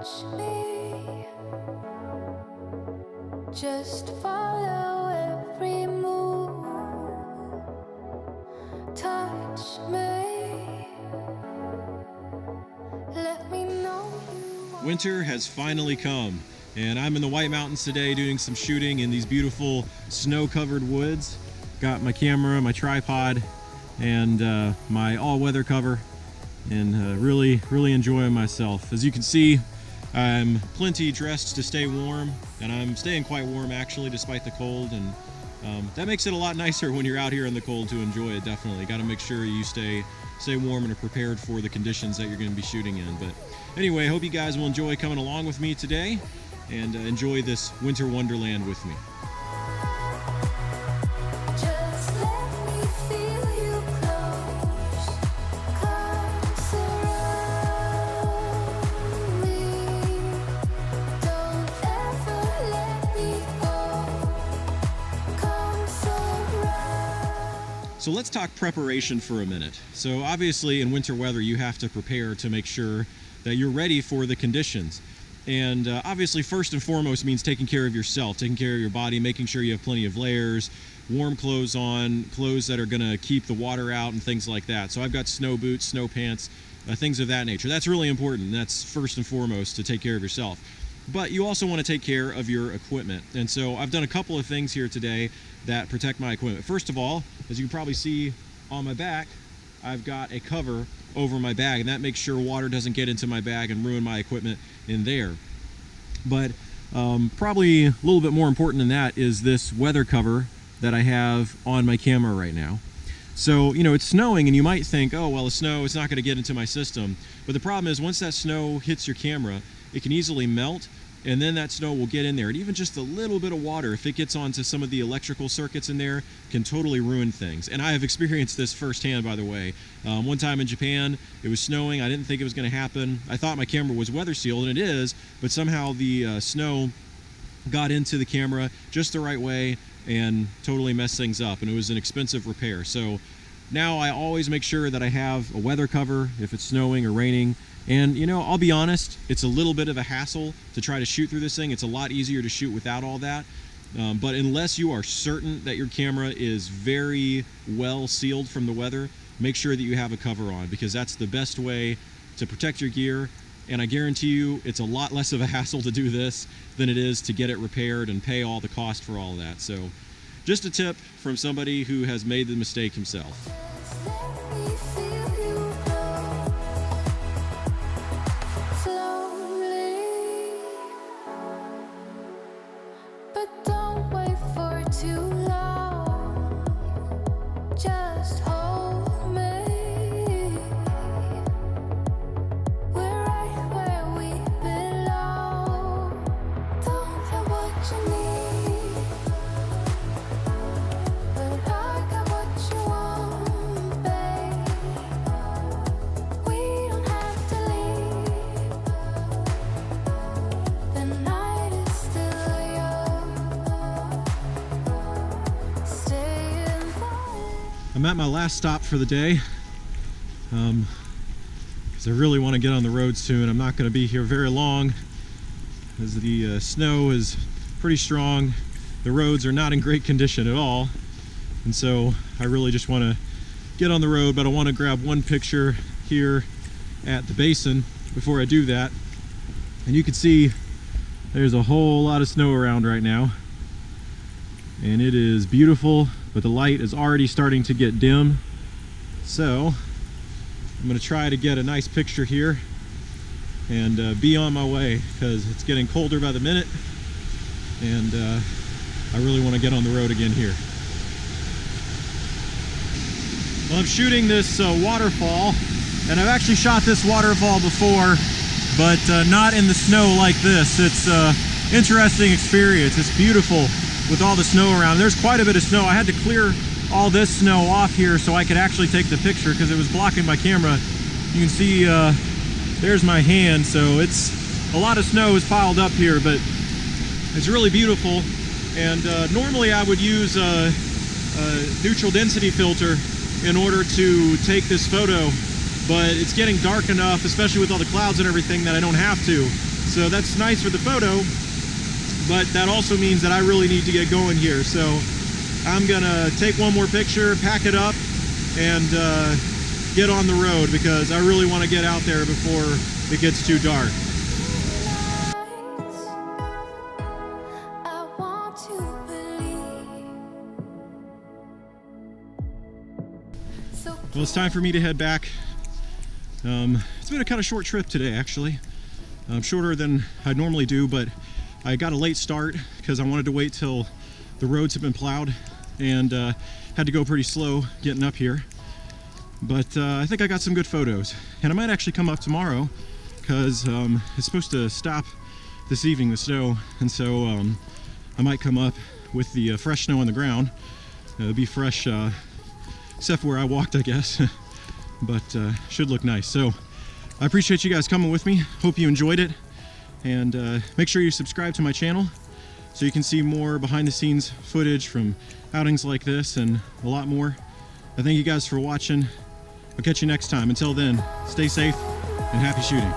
touch me, just follow every move. Touch me, let me know you. Winter has finally come, and I'm in the White Mountains today doing some shooting in these beautiful snow-covered woods. Got my camera, my tripod, and my all-weather cover, and really enjoying myself. As you can see, I'm plenty dressed to stay warm, and I'm staying quite warm actually despite the cold, and that makes it a lot nicer when you're out here in the cold to enjoy it. Definitely got to make sure you stay warm and are prepared for the conditions that you're going to be shooting in. But anyway, I hope you guys will enjoy coming along with me today and enjoy this winter wonderland with me. So let's talk preparation for a minute. So obviously in winter weather, you have to prepare to make sure that you're ready for the conditions. And obviously first and foremost means taking care of yourself, taking care of your body, making sure you have plenty of layers, warm clothes on, clothes that are gonna keep the water out and things like that. So I've got snow boots, snow pants, things of that nature. That's really important. That's first and foremost to take care of yourself. But you also want to take care of your equipment. And so I've done a couple of things here today that protect my equipment. First of all, as you can probably see on my back, I've got a cover over my bag, and that makes sure water doesn't get into my bag and ruin my equipment in there. But probably a little bit more important than that is this weather cover that I have on my camera right now. So, you know, it's snowing and you might think, oh, well, the snow, it's not going to get into my system. But the problem is once that snow hits your camera, it can easily melt, and then that snow will get in there. And even just a little bit of water, if it gets onto some of the electrical circuits in there, can totally ruin things. And I have experienced this firsthand, by the way. One time in Japan, it was snowing. I didn't think it was going to happen. I thought my camera was weather sealed, and it is, but somehow the snow got into the camera just the right way and totally messed things up, and it was an expensive repair. So now I always make sure that I have a weather cover if it's snowing or raining. And you know, I'll be honest, it's a little bit of a hassle to try to shoot through this thing. It's a lot easier to shoot without all that. But unless you are certain that your camera is very well sealed from the weather, make sure that you have a cover on, because that's the best way to protect your gear. And I guarantee you it's a lot less of a hassle to do this than it is to get it repaired and pay all the cost for all of that. So just a tip from somebody who has made the mistake himself. I'm at my last stop for the day because I really want to get on the road soon. I'm not going to be here very long as the snow is pretty strong. The roads are not in great condition at all, and so I really just want to get on the road, but I want to grab one picture here at the basin before I do that. And you can see there's a whole lot of snow around right now, and it is beautiful, but the light is already starting to get dim. So I'm going to try to get a nice picture here and be on my way, because it's getting colder by the minute, and I really want to get on the road again here. Well, I'm shooting this waterfall, and I've actually shot this waterfall before, but not in the snow like this. It's an interesting experience. It's beautiful with all the snow around. There's quite a bit of snow. I had to clear all this snow off here so I could actually take the picture because it was blocking my camera. You can see there's my hand, so it's a lot of snow is piled up here, but it's really beautiful. And normally I would use a neutral density filter in order to take this photo, but it's getting dark enough, especially with all the clouds and everything, that I don't have to. So that's nice for the photo, but that also means that I really need to get going here. So I'm gonna take one more picture, pack it up, and get on the road because I really want to get out there before it gets too dark. I want to believe. So Well, it's time for me to head back. It's been a kind of short trip today, actually. Shorter than I normally do, but I got a late start because I wanted to wait till the roads have been plowed and had to go pretty slow getting up here. But I think I got some good photos, and I might actually come up tomorrow because it's supposed to stop this evening, the snow, and so I might come up with the fresh snow on the ground. It'll be fresh except where I walked, I guess. But should look nice. So I appreciate you guys coming with me. Hope you enjoyed it, and make sure you subscribe to my channel so you can see more behind the scenes footage from outings like this and a lot more. I thank you guys for watching. I'll catch you next time. Until then, stay safe and happy shooting.